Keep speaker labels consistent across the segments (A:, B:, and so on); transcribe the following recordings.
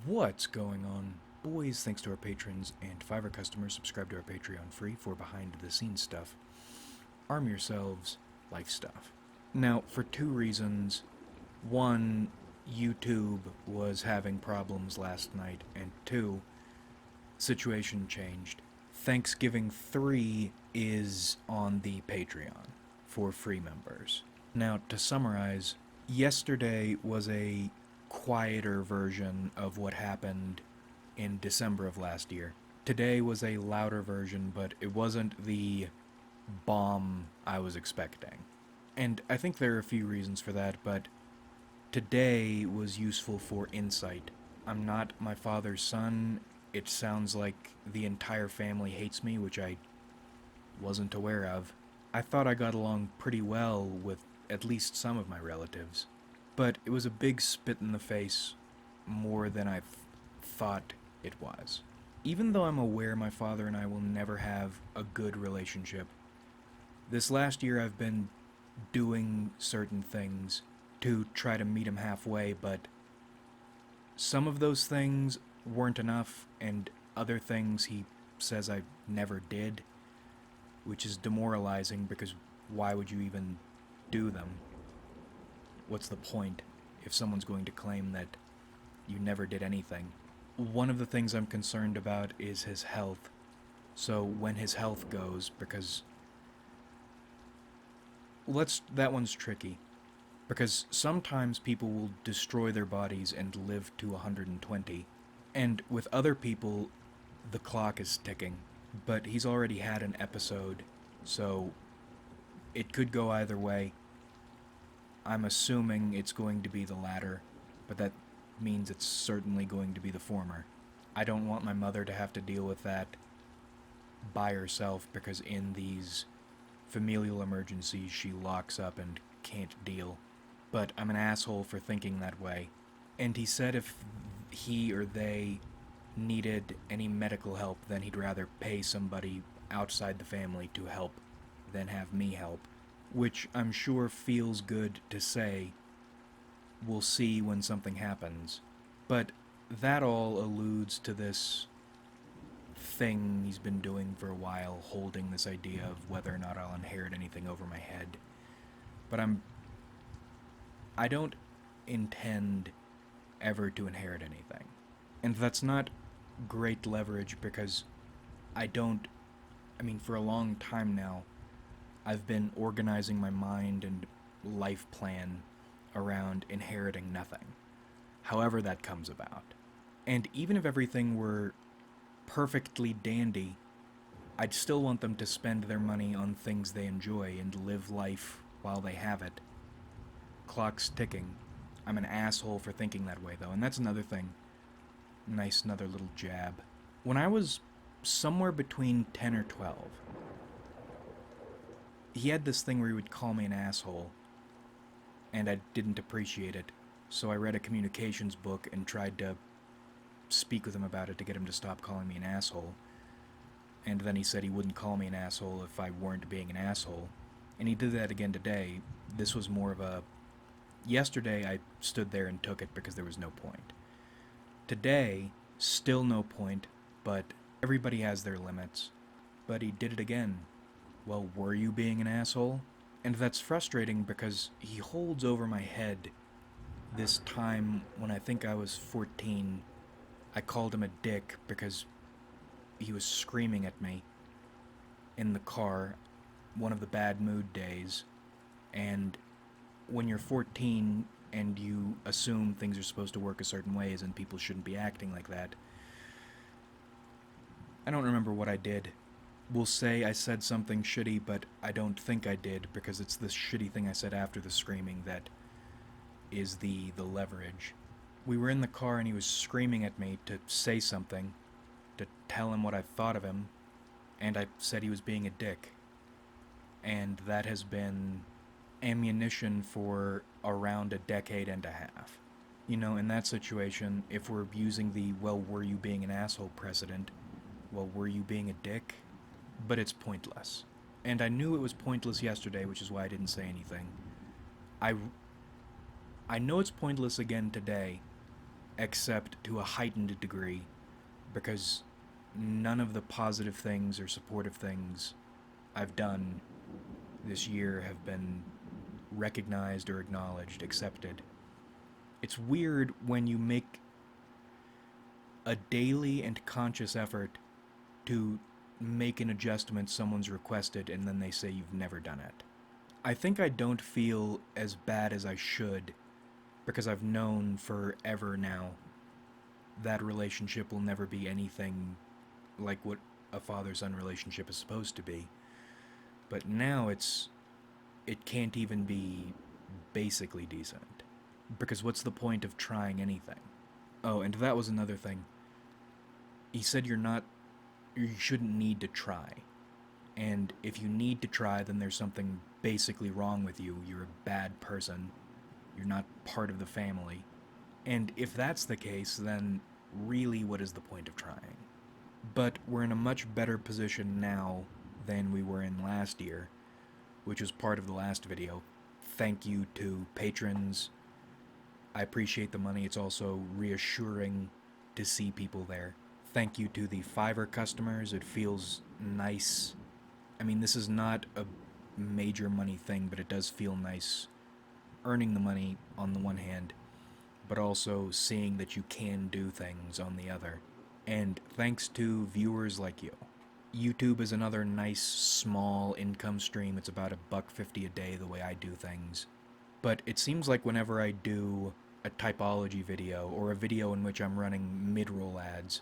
A: What's going on, boys? Thanks to our patrons and Fiverr customers, subscribe to our Patreon free for behind-the-scenes stuff. Arm yourselves, life stuff. Now, for two reasons. One, YouTube was having problems last night, and two, situation changed. Thanksgiving 3 is on the Patreon for free members. Now, to summarize, yesterday was a quieter version of what happened in December of last year. Today was a louder version, but it wasn't the bomb I was expecting. And I think there are a few reasons for that, but today was useful for insight. I'm not my father's son. It sounds like the entire family hates me, which I wasn't aware of. I thought I got along pretty well with at least some of my relatives, but it was a big spit in the face, more than I thought it was. Even though I'm aware my father and I will never have a good relationship, this last year I've been doing certain things to try to meet him halfway, but some of those things weren't enough, and other things he says I never did, which is demoralizing because why would you even do them? What's the point if someone's going to claim that you never did anything? One of the things I'm concerned about is his health. So when his health goes, because that one's tricky. Because sometimes people will destroy their bodies and live to 120. And with other people, the clock is ticking. But he's already had an episode, so it could go either way. I'm assuming it's going to be the latter, but that means it's certainly going to be the former. I don't want my mother to have to deal with that by herself, because in these familial emergencies she locks up and can't deal. But I'm an asshole for thinking that way. And he said if he or they needed any medical help, then he'd rather pay somebody outside the family to help than have me help. Which I'm sure feels good to say. We'll see when something happens. But that all alludes to this thing he's been doing for a while, holding this idea of whether or not I'll inherit anything over my head. But I don't intend ever to inherit anything. And that's not great leverage because for a long time now, I've been organizing my mind and life plan around inheriting nothing, however that comes about. And even if everything were perfectly dandy, I'd still want them to spend their money on things they enjoy and live life while they have it. Clock's ticking. I'm an asshole for thinking that way, though, and that's another thing. Nice, another little jab. When I was somewhere between 10 or 12, he had this thing where he would call me an asshole, and I didn't appreciate it, so I read a communications book and tried to speak with him about it to get him to stop calling me an asshole. And then he said he wouldn't call me an asshole if I weren't being an asshole, and he did that again today. This was more of a... Yesterday I stood there and took it because there was no point. Today, still no point, but everybody has their limits. But he did it again. Well, were you being an asshole? And that's frustrating because he holds over my head this time when I think I was 14. I called him a dick because he was screaming at me in the car, one of the bad mood days. And when you're 14 and you assume things are supposed to work a certain ways and people shouldn't be acting like that, I don't remember what I did. We'll say I said something shitty, but I don't think I did, because it's this shitty thing I said after the screaming that is the leverage. We were in the car and he was screaming at me to say something, to tell him what I thought of him, and I said he was being a dick. And that has been ammunition for around a decade and a half. You know, in that situation, if we're using the, well, were you being an asshole precedent, well, were you being a dick? But it's pointless. And I knew it was pointless yesterday, which is why I didn't say anything. I know it's pointless again today, except to a heightened degree, because none of the positive things or supportive things I've done this year have been recognized or acknowledged, accepted. It's weird when you make a daily and conscious effort to make an adjustment someone's requested and then they say you've never done it. I think I don't feel as bad as I should because I've known forever now that relationship will never be anything like what a father-son relationship is supposed to be. But now it can't even be basically decent. Because what's the point of trying anything? Oh, and that was another thing. He said you shouldn't need to try. And if you need to try, then there's something basically wrong with you. You're a bad person. You're not part of the family. And if that's the case, then really what is the point of trying? But we're in a much better position now than we were in last year, which was part of the last video. Thank you to patrons. I appreciate the money. It's also reassuring to see people there. Thank you to the Fiverr customers. It feels nice. I mean, this is not a major money thing, but it does feel nice earning the money on the one hand, but also seeing that you can do things on the other. And thanks to viewers like you. YouTube is another nice, small income stream. It's about $1.50 a day the way I do things. But it seems like whenever I do a typology video, or a video in which I'm running mid-roll ads,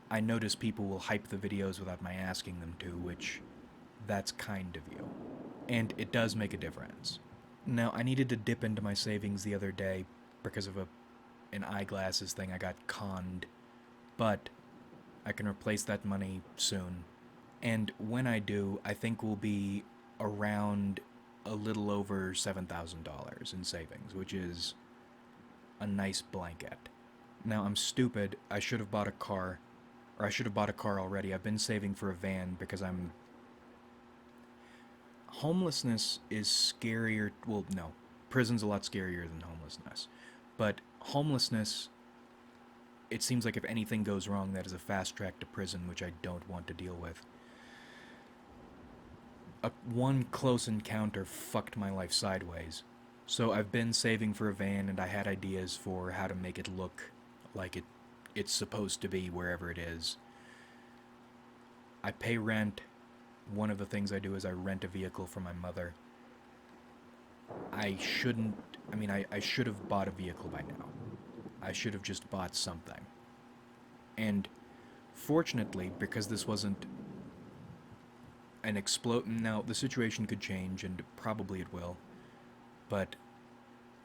A: I notice people will hype the videos without my asking them to, which, that's kind of you. And it does make a difference. Now, I needed to dip into my savings the other day because of an eyeglasses thing. I got conned. But I can replace that money soon. And when I do, I think we'll be around a little over $7,000 in savings, which is a nice blanket. Now, I'm stupid. I should have bought a car. Or I should have bought a car already. I've been saving for a van because homelessness is scarier. Well, no. Prison's a lot scarier than homelessness. But homelessness, it seems like if anything goes wrong, that is a fast track to prison, which I don't want to deal with. One close encounter fucked my life sideways. So I've been saving for a van, and I had ideas for how to make it look like it's supposed to be wherever it is. I pay rent. One of the things I do is I rent a vehicle for my mother. I should have bought a vehicle by now. I should have just bought something. And fortunately, because this wasn't an now the situation could change, and probably it will, but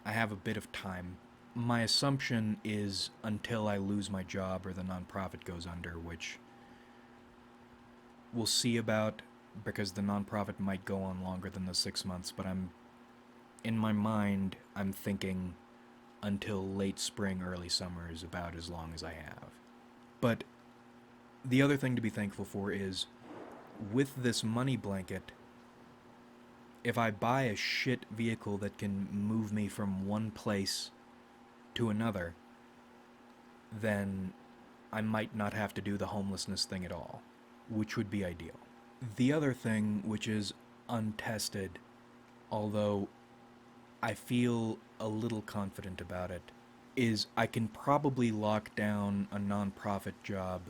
A: I have a bit of time. My assumption is until I lose my job or the nonprofit goes under, which we'll see about, because the nonprofit might go on longer than the 6 months, but in my mind, I'm thinking until late spring, early summer is about as long as I have. But the other thing to be thankful for is, with this money blanket, if I buy a shit vehicle that can move me from one place to another, then I might not have to do the homelessness thing at all, which would be ideal. The other thing, which is untested, although I feel a little confident about it, is I can probably lock down a nonprofit job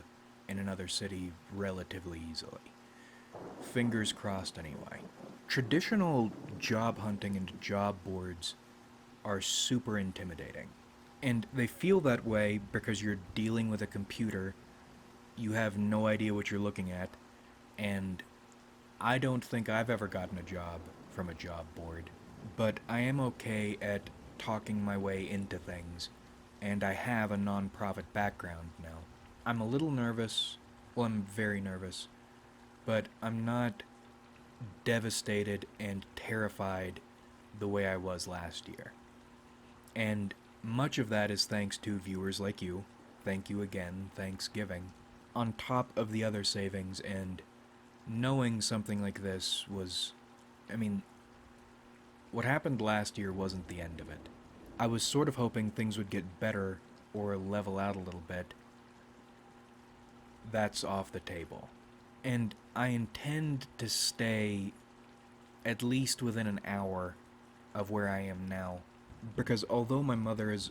A: in another city relatively easily. Fingers crossed anyway. Traditional job hunting and job boards are super intimidating. And they feel that way because you're dealing with a computer, you have no idea what you're looking at, and I don't think I've ever gotten a job from a job board. But I am okay at talking my way into things, and I have a non-profit background now. I'm a little nervous. Well, I'm very nervous. But I'm not devastated and terrified the way I was last year. And much of that is thanks to viewers like you. Thank you again, Thanksgiving. On top of the other savings, and knowing something like this was... what happened last year wasn't the end of it. I was sort of hoping things would get better or level out a little bit, that's off the table. And I intend to stay at least within an hour of where I am now. Because although my mother is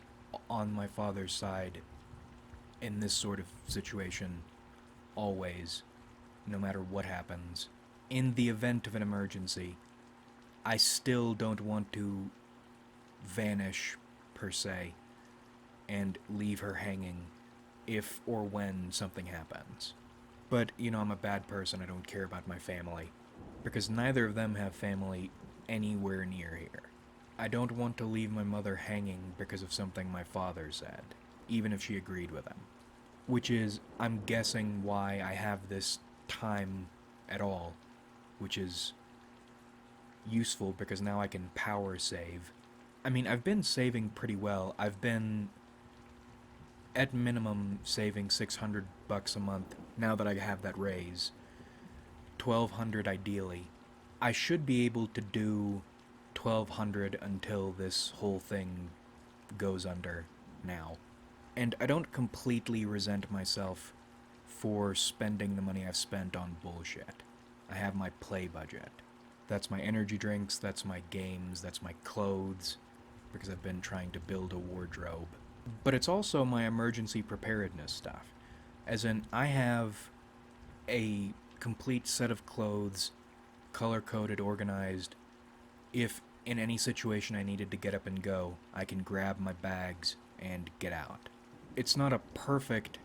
A: on my father's side in this sort of situation, always, no matter what happens, in the event of an emergency, I still don't want to vanish, per se, and leave her hanging if or when something happens. But, I'm a bad person, I don't care about my family, because neither of them have family anywhere near here. I don't want to leave my mother hanging because of something my father said, even if she agreed with him. Which is, I'm guessing, why I have this time at all, which is useful because now I can power save. I mean, I've been saving pretty well. I've been, at minimum, saving $600 a month now that I have that raise. $1,200 ideally. I should be able to do $1,200 until this whole thing goes under now. And I don't completely resent myself for spending the money I've spent on bullshit. I have my play budget. That's my energy drinks, that's my games, that's my clothes, because I've been trying to build a wardrobe. But it's also my emergency preparedness stuff. As in, I have a complete set of clothes, color-coded, organized. If in any situation I needed to get up and go, I can grab my bags and get out. It's not a perfect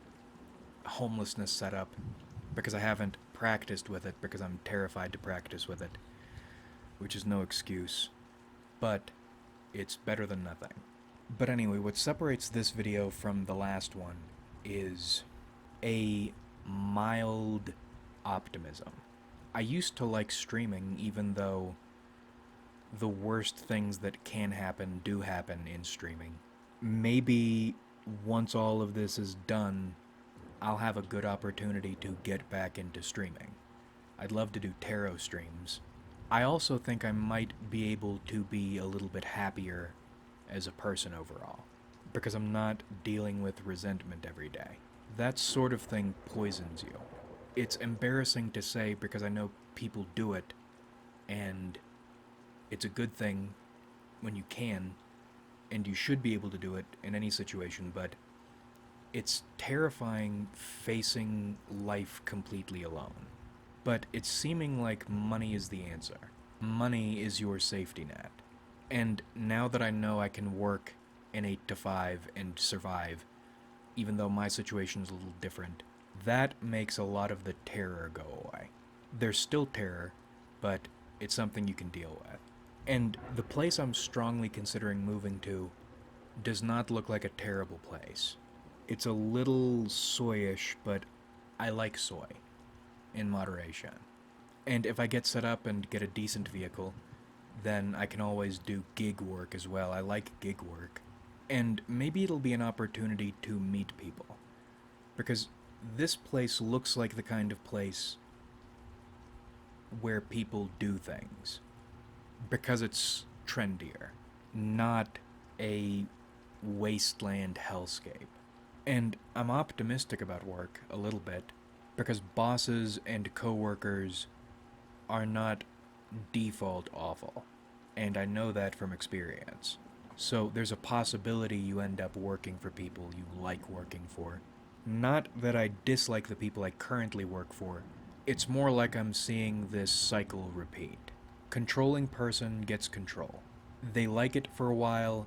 A: homelessness setup, because I haven't practiced with it, because I'm terrified to practice with it, which is no excuse, but it's better than nothing. But anyway, what separates this video from the last one is a mild optimism. I used to like streaming, even though the worst things that can happen do happen in streaming. Maybe once all of this is done, I'll have a good opportunity to get back into streaming. I'd love to do tarot streams. I also think I might be able to be a little bit happier as a person overall, because I'm not dealing with resentment every day. That sort of thing poisons you. It's embarrassing to say because I know people do it, and it's a good thing when you can, and you should be able to do it in any situation, but it's terrifying facing life completely alone. But it's seeming like money is the answer. Money is your safety net. And now that I know I can work an 8 to 5 and survive, even though my situation is a little different, that makes a lot of the terror go away. There's still terror, but it's something you can deal with. And the place I'm strongly considering moving to does not look like a terrible place. It's a little soyish, but I like soy, in moderation. And if I get set up and get a decent vehicle, then I can always do gig work as well. I like gig work. And maybe it'll be an opportunity to meet people. Because this place looks like the kind of place where people do things. Because it's trendier, not a wasteland hellscape. And I'm optimistic about work, a little bit, because bosses and coworkers are not default awful, and I know that from experience. So there's a possibility you end up working for people you like working for. Not that I dislike the people I currently work for, it's more like I'm seeing this cycle repeat. Controlling person gets control. They like it for a while,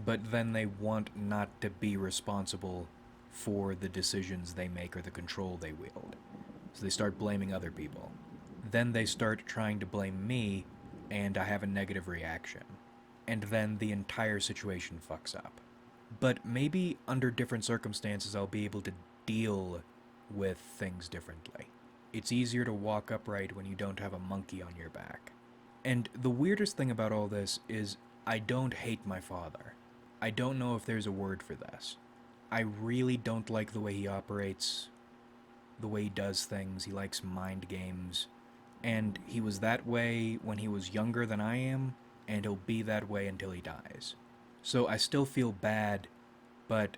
A: but then they want not to be responsible for the decisions they make or the control they wield. So they start blaming other people. Then they start trying to blame me, and I have a negative reaction. And then the entire situation fucks up. But maybe under different circumstances I'll be able to deal with things differently. It's easier to walk upright when you don't have a monkey on your back. And the weirdest thing about all this is I don't hate my father. I don't know if there's a word for this. I really don't like the way he operates, the way he does things. He likes mind games. And he was that way when he was younger than I am, and he'll be that way until he dies. So I still feel bad, but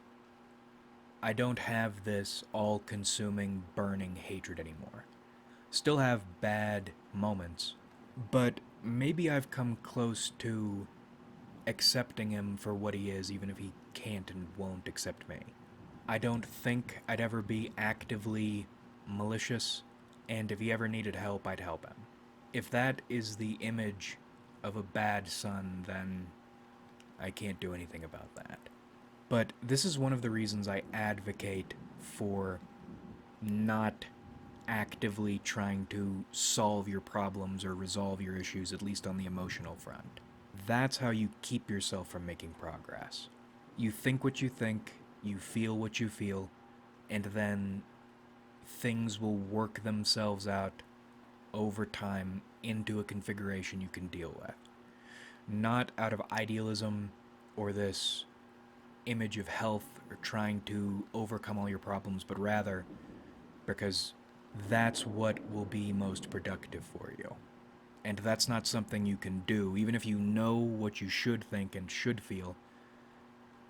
A: I don't have this all-consuming, burning hatred anymore. Still have bad moments, but maybe I've come close to accepting him for what he is, even if he can't and won't accept me. I don't think I'd ever be actively malicious, and if he ever needed help, I'd help him. If that is the image of a bad son, then I can't do anything about that. But this is one of the reasons I advocate for not actively trying to solve your problems or resolve your issues, at least on the emotional front. That's how you keep yourself from making progress. You think what you think, you feel what you feel, and then things will work themselves out over time into a configuration you can deal with. Not out of idealism or this image of health or trying to overcome all your problems, but rather because that's what will be most productive for you. And that's not something you can do, even if you know what you should think and should feel.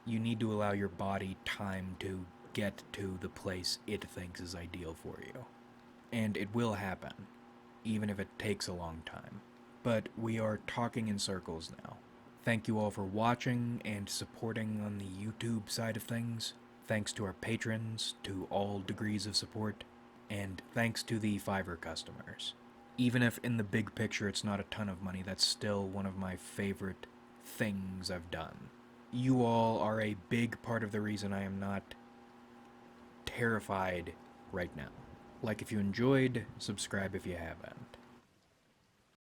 A: You need to allow your body time to get to the place it thinks is ideal for you. And it will happen, even if it takes a long time. But we are talking in circles now. Thank you all for watching and supporting on the YouTube side of things. Thanks to our patrons, to all degrees of support, and thanks to the Fiverr customers. Even if in the big picture it's not a ton of money, that's still one of my favorite things I've done. You all are a big part of the reason I am not terrified right now. Like if you enjoyed, subscribe if you haven't.